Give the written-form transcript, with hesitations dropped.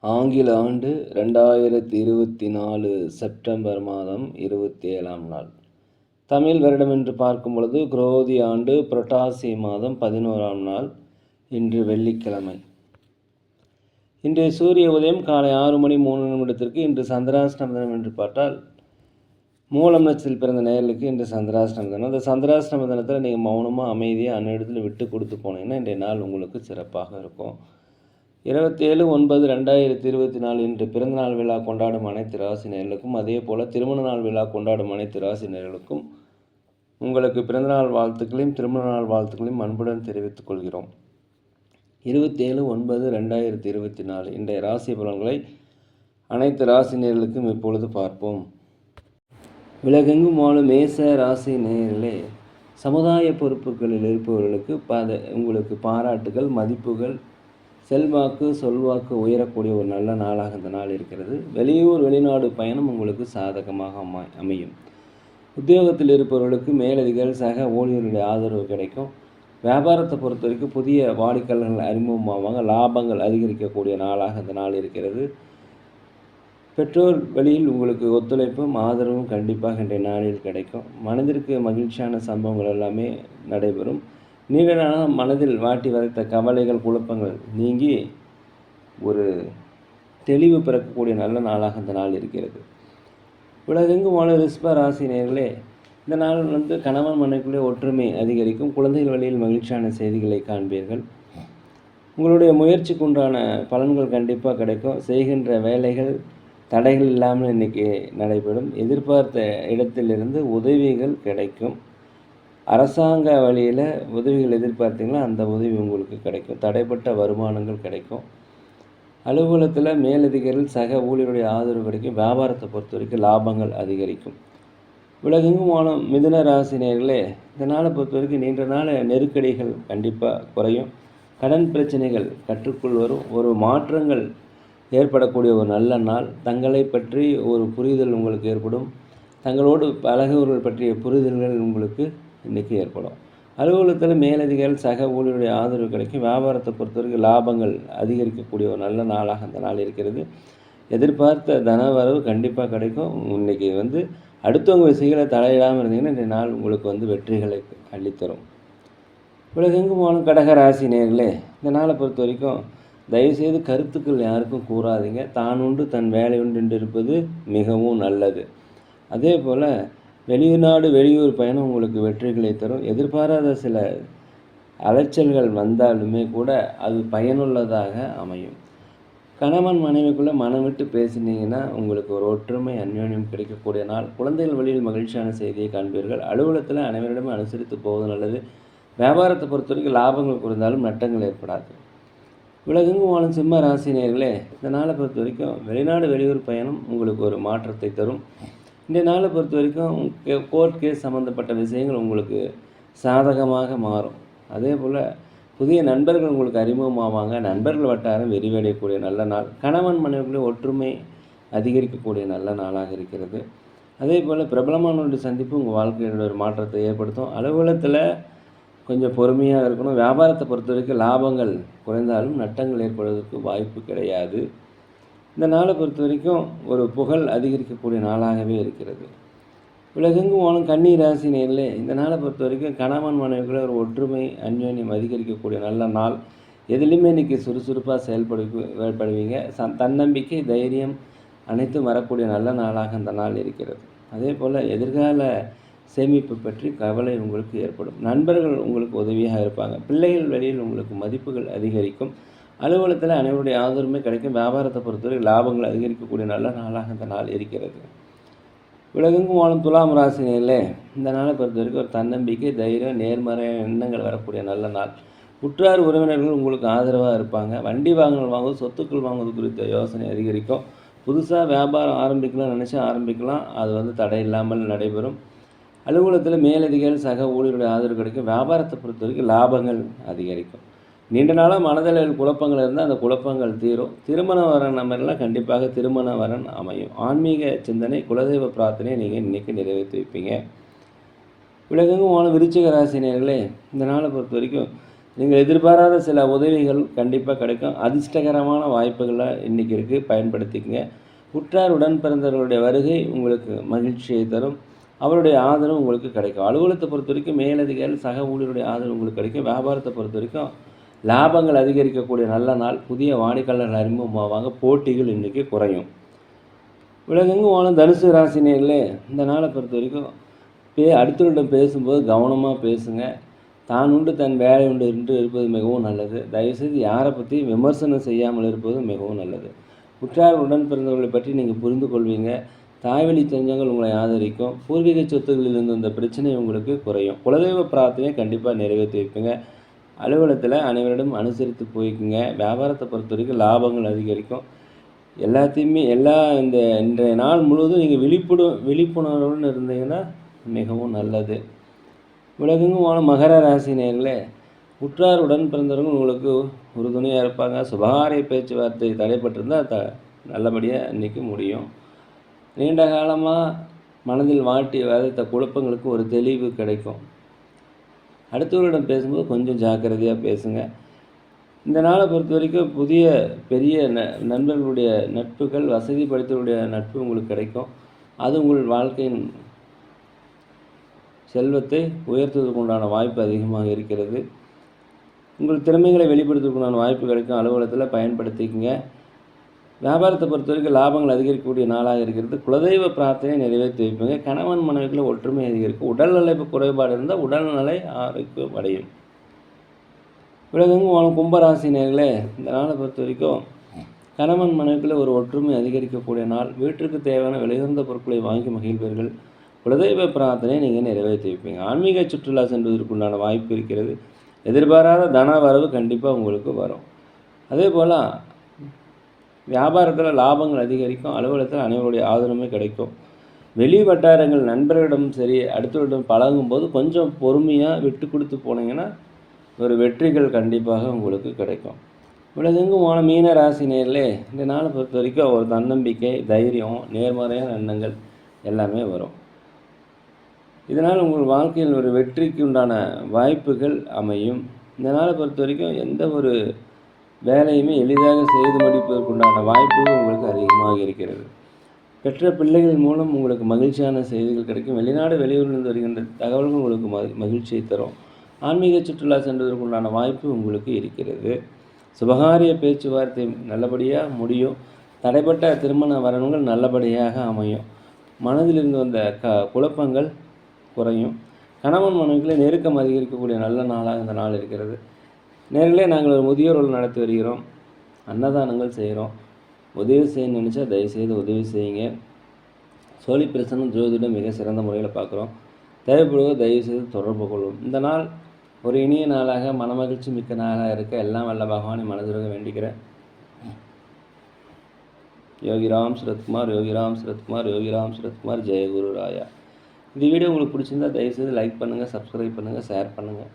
ஆங்கில ஆண்டு 2024 செப்டம்பர் மாதம் 27ஆம் நாள். தமிழ் வருடம் என்று பார்க்கும் பொழுது குரோதி ஆண்டு புரட்டாசி மாதம் 11ஆம் நாள். இன்று வெள்ளிக்கிழமை. இன்றைய சூரிய உதயம் காலை 6:03 இன்று சந்திராஷ்டம தினம் என்று பார்த்தால் மூலம் நட்சத்திரத்தில் பிறந்த நேயர்களுக்கு இன்று சந்திராஷ்டம தினம். அந்த சந்திராஷ்டம தினத்தில் நீங்கள் மௌனமாக அமைதியாக அந்நிடத்தில் விட்டு கொடுத்து போனீங்கன்னா இன்றைய நாள் உங்களுக்கு சிறப்பாக இருக்கும். 27/9/2024 இன்று பிறந்தநாள் விழா கொண்டாடும் அனைத்து ராசி நேயர்களுக்கும், அதே போல் திருமண நாள் விழா கொண்டாடும் அனைத்து ராசி நேயர்களுக்கும் உங்களுக்கு பிறந்தநாள் வாழ்த்துக்களையும் திருமண நாள் வாழ்த்துக்களையும் அன்புடன் தெரிவித்துக் கொள்கிறோம். 27/9/2024 இன்றைய ராசி பலன்களை அனைத்து ராசி நேயர்களுக்கும் இப்பொழுது பார்ப்போம். உலகெங்கும் வாழும் மேச ராசி நேயர்களே, சமுதாய பொறுப்புகளில் இருப்பவர்களுக்கு உங்களுக்கு பாராட்டுகள், மதிப்புகள், செல்வாக்கு, சொல்வாக்கு உயரக்கூடிய ஒரு நல்ல நாளாக இந்த நாள் இருக்கிறது. வெளியூர் வெளிநாடு பயணம் உங்களுக்கு சாதகமாக அமையும். உத்தியோகத்தில் இருப்பவர்களுக்கு மேலதிகாரி சக ஊழியர்களுடைய ஆதரவு கிடைக்கும். வியாபாரத்தை பொறுத்த வரைக்கும் புதிய வாடிக்கையாளர்கள் அறிமுகமாவாங்க. லாபங்கள் அதிகரிக்கக்கூடிய நாளாக இந்த நாள் இருக்கிறது. பெற்றோர் வழியில் உங்களுக்கு ஒத்துழைப்பும் ஆதரவும் கண்டிப்பாக இன்றைய நாளில் கிடைக்கும். மனதிற்கு மகிழ்ச்சியான சம்பவங்கள் எல்லாமே நடைபெறும். நீண்ட நாளாக மனதில் வாட்டி வதைத்த கவலைகள், குழப்பங்கள் நீங்கி ஒரு தெளிவு பிறக்கக்கூடிய நல்ல நாளாக இந்த நாள் இருக்கிறது. உலகெங்கும் வாழும் ரிஷப ராசி நேயர்களே, இந்த நாள் கணவன் மனைவிக்குள்ளே ஒற்றுமை அதிகரிக்கும். குழந்தைகள் வழியில் மகிழ்ச்சியான செய்திகளை காண்பீர்கள். உங்களுடைய முயற்சிக்கு உண்டான பலன்கள் கண்டிப்பாக கிடைக்கும். செய்கின்ற வேலைகள் தடைகள் இல்லாமல் இன்றைக்கி நடைபெறும். எதிர்பார்த்த இடத்திலிருந்து உதவிகள் கிடைக்கும். அரசாங்க வழியில் உதவிகள் எதிர்பார்த்தீங்கன்னா அந்த உதவி உங்களுக்கு கிடைக்கும். தடைப்பட்ட வருமானங்கள் கிடைக்கும். அலுவலகத்தில் மேலதிகாரிகள் சக ஊழியருடைய ஆதரவு கிடைக்கும். வியாபாரத்தை பொறுத்த வரைக்கும் லாபங்கள் அதிகரிக்கும். உலகெங்கும் வாழும் மிதுன ராசி நேயர்களே, இந்த நாளை பொறுத்த வரைக்கும் நீண்ட நாள் நெருக்கடிகள் கண்டிப்பாக குறையும். கடன் பிரச்சனைகள் கற்றுக்குள் வரும். ஒரு மாற்றங்கள் ஏற்படக்கூடிய ஒரு நல்ல நாள். தங்களை பற்றி ஒரு புரிதல் உங்களுக்கு ஏற்படும். தங்களோடு பழகுவர்கள் பற்றிய புரிதல்கள் உங்களுக்கு இன்றைக்கி ஏற்படும். அலுவலகத்தில் மேலதிகாரிகள் சக ஊழியருடைய ஆதரவு கிடைக்கும். வியாபாரத்தை பொறுத்தவரைக்கும் லாபங்கள் அதிகரிக்கக்கூடிய ஒரு நல்ல நாளாக அந்த நாள் இருக்கிறது. எதிர்பார்த்த தனவரவு கண்டிப்பாக கிடைக்கும். இன்றைக்கி அடுத்தவங்க விஷயங்களை தலையிடாமல் இருந்தீங்கன்னா இன்றைய நாள் உங்களுக்கு வெற்றிகளை அள்ளித்தரும். உலகெங்கும் வாழும் கடக ராசி நேயர்களே, இந்த நாளை பொறுத்த வரைக்கும் தயவுசெய்து கருத்துக்கள் யாருக்கும் கூறாதீங்க. தான் உண்டு தன் வேலை உண்டு என்று இருப்பது மிகவும் நல்லது. அதே போல் வெளிநாடு வெளியூர் பயணம் உங்களுக்கு வெற்றிகளை தரும். எதிர்பாராத சில அலைச்சல்கள் வந்தாலுமே கூட அது பயனுள்ளதாக அமையும். கணவன் மனைவிக்குள்ளே மனம் விட்டு பேசினீங்கன்னா உங்களுக்கு ஒரு ஒற்றுமை அந்யோன்யம் கிடைக்கக்கூடிய நாள். குழந்தைகள் வழியில் மகிழ்ச்சியான செய்தியை காண்பீர்கள். அலுவலகத்தில் அனைவரிடமும் அனுசரித்து போவது நல்லது. வியாபாரத்தை பொறுத்த வரைக்கும் லாபங்கள் குறைந்தாலும் நட்டங்கள் ஏற்படாது. உலகெங்கும் வாழும் சிம்ம ராசி நேயர்களே, இந்த நாளை பொறுத்த வரைக்கும் வெளிநாடு வெளியூர் பயணம் உங்களுக்கு ஒரு மாற்றத்தை தரும். இந்த நாளை பொறுத்த வரைக்கும் கோர்ட் கேஸ் சம்மந்தப்பட்ட விஷயங்கள் உங்களுக்கு சாதகமாக மாறும். அதே போல் புதிய நண்பர்கள் உங்களுக்கு அறிமுகமாவாங்க. நண்பர்கள் வட்டாரம் விரிவடையக்கூடிய நல்ல நாள். கணவன் மனைவிக்குள்ளே ஒற்றுமை அதிகரிக்கக்கூடிய நல்ல நாளாக இருக்கிறது. அதே போல் பிரபலமானவருடைய சந்திப்பு உங்கள் வாழ்க்கையோட ஒரு மாற்றத்தை ஏற்படுத்தும். அலுவலகத்தில் கொஞ்சம் பொறுமையாக இருக்கணும். வியாபாரத்தை பொறுத்த வரைக்கும் லாபங்கள் குறைந்தாலும் நட்டங்கள் ஏற்படுவதற்கு வாய்ப்பு கிடையாது. இந்த நாளை பொறுத்த வரைக்கும் ஒரு புகழ் அதிகரிக்கக்கூடிய நாளாகவே இருக்கிறது. உலகெங்கும் வாழும் கன்னி ராசி நேயர்களே, இந்த நாளை பொறுத்த வரைக்கும் கணவன் மனைவிக்குள்ள ஒரு ஒற்றுமை அந்யோன்யம் அதிகரிக்கக்கூடிய நல்ல நாள். எதுலேயுமே இன்றைக்கி சுறுசுறுப்பாக செயல்படுவீங்க. தன்னம்பிக்கை, தைரியம் அனைத்தும் வரக்கூடிய நல்ல நாளாக அந்த நாள் இருக்கிறது. அதே போல் எதிர்கால சேமிப்பு பற்றி கவலை உங்களுக்கு ஏற்படும். நண்பர்கள் உங்களுக்கு உதவியாக இருப்பாங்க. பிள்ளைகள் வழியில் உங்களுக்கு மதிப்புகள் அதிகரிக்கும். அலுவலகத்தில் அனைவருடைய ஆதரவுமே கிடைக்கும். வியாபாரத்தை பொறுத்தவரை லாபங்கள் அதிகரிக்கக்கூடிய நல்ல நாளாக இந்த நாள் இருக்கிறது. உலகெங்கும் வாழும் துலாம் ராசி நேயர்களே, இந்த நாளை பொறுத்த வரைக்கும் ஒரு தன்னம்பிக்கை, தைரியம், நேர்மறை எண்ணங்கள் வரக்கூடிய நல்ல நாள். உற்றார் உறவினர்கள் உங்களுக்கு ஆதரவாக இருப்பாங்க. வண்டி வாகனங்கள் வாங்குவது, சொத்துக்கள் வாங்குவது குறித்த யோசனை அதிகரிக்கும். புதுசாக வியாபாரம் ஆரம்பிக்கலாம் நினச்சா ஆரம்பிக்கலாம். அது தடை இல்லாமல் நடைபெறும். அலுவலகத்தில் மேலதிகாரி சக ஊழியருடைய ஆதரவு கிடைக்கும். வியாபாரத்தை பொறுத்த வரைக்கும் லாபங்கள் அதிகரிக்கும். நீண்ட நாளாக மனதளவில் குழப்பங்கள் இருந்தால் அந்த குழப்பங்கள் தீரும். திருமண வரன் நம்பர்லாம் கண்டிப்பாக திருமண வரன் அமையும். ஆன்மீக சிந்தனை, குலதெய்வ பிரார்த்தனை நீங்கள் இன்றைக்கி நிறைவேற்றி வைப்பீங்க. உலகெங்கும் வாழும் விருச்சிக ராசி நேயர்களே, இந்த நாளை பொறுத்த வரைக்கும் நீங்கள் எதிர்பாராத சில உதவிகள் கண்டிப்பாக கிடைக்கும். அதிர்ஷ்டகரமான வாய்ப்புகள்லாம் இன்றைக்கி இருக்குது, பயன்படுத்திக்கங்க. உற்றார் உடன் பிறந்தவர்களுடைய வருகை உங்களுக்கு மகிழ்ச்சியை தரும். அவருடைய ஆதரவு உங்களுக்கு கிடைக்கும். அலுவலகத்தை பொறுத்த வரைக்கும் மேலதிகாரிகள், சக ஊழியருடைய ஆதரவு உங்களுக்கு கிடைக்கும். வியாபாரத்தை பொறுத்த வரைக்கும் லாபங்கள் அதிகரிக்கக்கூடிய நல்ல நாள். புதிய வாடிக்கையாளர்கள் அறிமுகமாவாங்க. போட்டிகள் இன்றைக்கி குறையும். உலகெங்கும் வாழும் தனுசு ராசினியர்களே, இந்த நாளை பொறுத்த வரைக்கும் அடுத்தவர்களிடம் பேசும்போது கவனமாக பேசுங்க. தான் உண்டு தன் வேலை உண்டு என்று இருப்பது மிகவும் நல்லது. தயவுசெய்து யாரை பற்றி விமர்சனம் செய்யாமல் இருப்பது மிகவும் நல்லது. உற்றார் உடன் பிறந்தவர்களை பற்றி நீங்கள் புரிந்து கொள்வீங்க. தாய்வழி தெரிஞ்சவங்கள் உங்களை ஆதரிக்கும். பூர்வீக சொத்துக்களில் இருந்து இந்த பிரச்சனை உங்களுக்கு குறையும். குலதெய்வ பிரார்த்தனையை கண்டிப்பாக நிறைவேற்றி வைப்பீங்க. அலுவலகத்தில் அனைவரிடம் அனுசரித்து போய்க்குங்க. வியாபாரத்தை பொறுத்த வரைக்கும் லாபங்கள் அதிகரிக்கும். எல்லாத்தையுமே இன்றைய நாள் முழுவதும் நீங்கள் விழிப்புணர்வுடன் இருந்தீங்கன்னா மிகவும் நல்லது. உலகெங்கும் வாழும் மகர ராசி நேயர்களே, உற்றார் உடன் பிறந்தவர்கள் உங்களுக்கு உறுதுணையாக இருப்பாங்க. சுபகாரிய பேச்சுவார்த்தை தடைப்பட்டிருந்தால் நல்லபடியாக இன்றைக்கி முடியும். நீண்ட காலமாக மனதில் விதைத்த குழப்பங்களுக்கு ஒரு தெளிவு கிடைக்கும். அடுத்தவர்களிடம் பேசும்போது கொஞ்சம் ஜாக்கிரதையாக பேசுங்க. இந்த நாளை பொறுத்த வரைக்கும் பெரிய நண்பர்களுடைய நட்புகள், வசதி படைத்தவருடைய நட்பு உங்களுக்கு கிடைக்கும். அது உங்கள் வாழ்க்கையின் செல்வத்தை உயர்த்துவதற்கு உண்டான வாய்ப்பு அதிகமாக இருக்கிறது. உங்கள் திறமைகளை வெளிப்படுத்துவதற்குண்டான வாய்ப்பு கிடைக்கும். அலுவலகத்தில் பயன்படுத்திக்கங்க. வியாபாரத்தை பொறுத்த வரைக்கும் லாபங்கள் அதிகரிக்கக்கூடிய நாளாக இருக்கிறது. குலதெய்வ பிரார்த்தனை நிறைவேற்றி வைப்பீங்க. கணவன் மனைவிக்குள்ள ஒற்றுமை அதிகரிக்கும். உடல்நலை குறைபாடு இருந்தால் உடல்நிலை ஆரோக்கியம் அடையும். உலகெங்கும் வாழும் கும்பராசினியர்களே, இந்த நாளை பொறுத்த வரைக்கும் கணவன் மனைவிக்குள்ள ஒரு ஒற்றுமை அதிகரிக்கக்கூடிய நாள். வீட்டிற்கு தேவையான விலையுறந்த பொருட்களை வாங்கி மகிழ்வீர்கள். குலதெய்வ பிரார்த்தனை நீங்கள் நிறைவேற்றி வைப்பீங்க. ஆன்மீக சுற்றுலா செல்வதற்குண்டான வாய்ப்பு இருக்கிறது. எதிர்பாராத தன வரவு கண்டிப்பாக உங்களுக்கு வரும். அதே போல் வியாபாரத்தில் லாபங்கள் அதிகரிக்கும். அலுவலகத்தில் அனைவருடைய ஆதரவுமே கிடைக்கும். வெளி வட்டாரங்கள் நண்பர்களிடம் சரி அடுத்தவரிடம் பழகும்போது கொஞ்சம் பொறுமையாக விட்டு கொடுத்து போனீங்கன்னா ஒரு வெற்றிகள் கண்டிப்பாக உங்களுக்கு கிடைக்கும். உலகெங்கும் போன மீன ராசி நேரிலே இந்த நாளை பொறுத்த வரைக்கும் ஒரு தன்னம்பிக்கை, தைரியம், நேர்மறையான எண்ணங்கள் எல்லாமே வரும். இதனால் உங்கள் வாழ்க்கையில் ஒரு வெற்றிக்கு உண்டான வாய்ப்புகள் அமையும். இந்த நாளை பொறுத்த வரைக்கும் எந்த ஒரு வேலையுமே எளிதாக செய்து முடிப்பதற்குண்டான வாய்ப்புகள் உங்களுக்கு அதிகமாக இருக்கிறது. பெற்ற பிள்ளைகள் மூலம் உங்களுக்கு மகிழ்ச்சியான செய்திகள் கிடைக்கும். வெளிநாடு வெளியூரிலிருந்து வருகின்ற தகவல்கள் உங்களுக்கு மகிழ்ச்சியை தரும். ஆன்மீக சுற்றுலா சென்றதற்குண்டான வாய்ப்பு உங்களுக்கு இருக்கிறது. சுபகாரிய பேச்சுவார்த்தை நல்லபடியாக முடியும். தடைப்பட்ட திருமண வரன்கள் நல்லபடியாக அமையும். மனதில் இருந்து வந்த குழப்பங்கள் குறையும். கணவன் மனைவிகளை நெருக்கம் அதிகரிக்கக்கூடிய நல்ல நாளாக இந்த நாள் இருக்கிறது. நேரிலே நாங்கள் ஒரு முதியோர்கள் நடத்தி வருகிறோம். அன்னதானங்கள் செய்கிறோம். உதவி செய்ய நினச்சா தயவுசெய்து உதவி செய்யுங்க. சோழி பிரசனம் ஜோதிடம் மிக சிறந்த முறையில் பார்க்குறோம். தேவைப்படுவது தயவுசெய்து தொடர்பு கொள்ளும். இந்த நாள் ஒரு இனிய நாளாக மனமகிழ்ச்சி மிக்க நாளாக இருக்க எல்லாம் வல்ல பகவானை மனதுருக வேண்டிக்கிறேன். யோகிராம் சுரத்குமார், யோகிராம் சுரத்குமார், யோகிராம் சுரத்குமார், ஜெயகுரு ராயா. இந்த வீடியோ உங்களுக்கு பிடிச்சிருந்தா தயவுசெய்து லைக் பண்ணுங்கள், சப்ஸ்கிரைப் பண்ணுங்கள், ஷேர் பண்ணுங்கள்.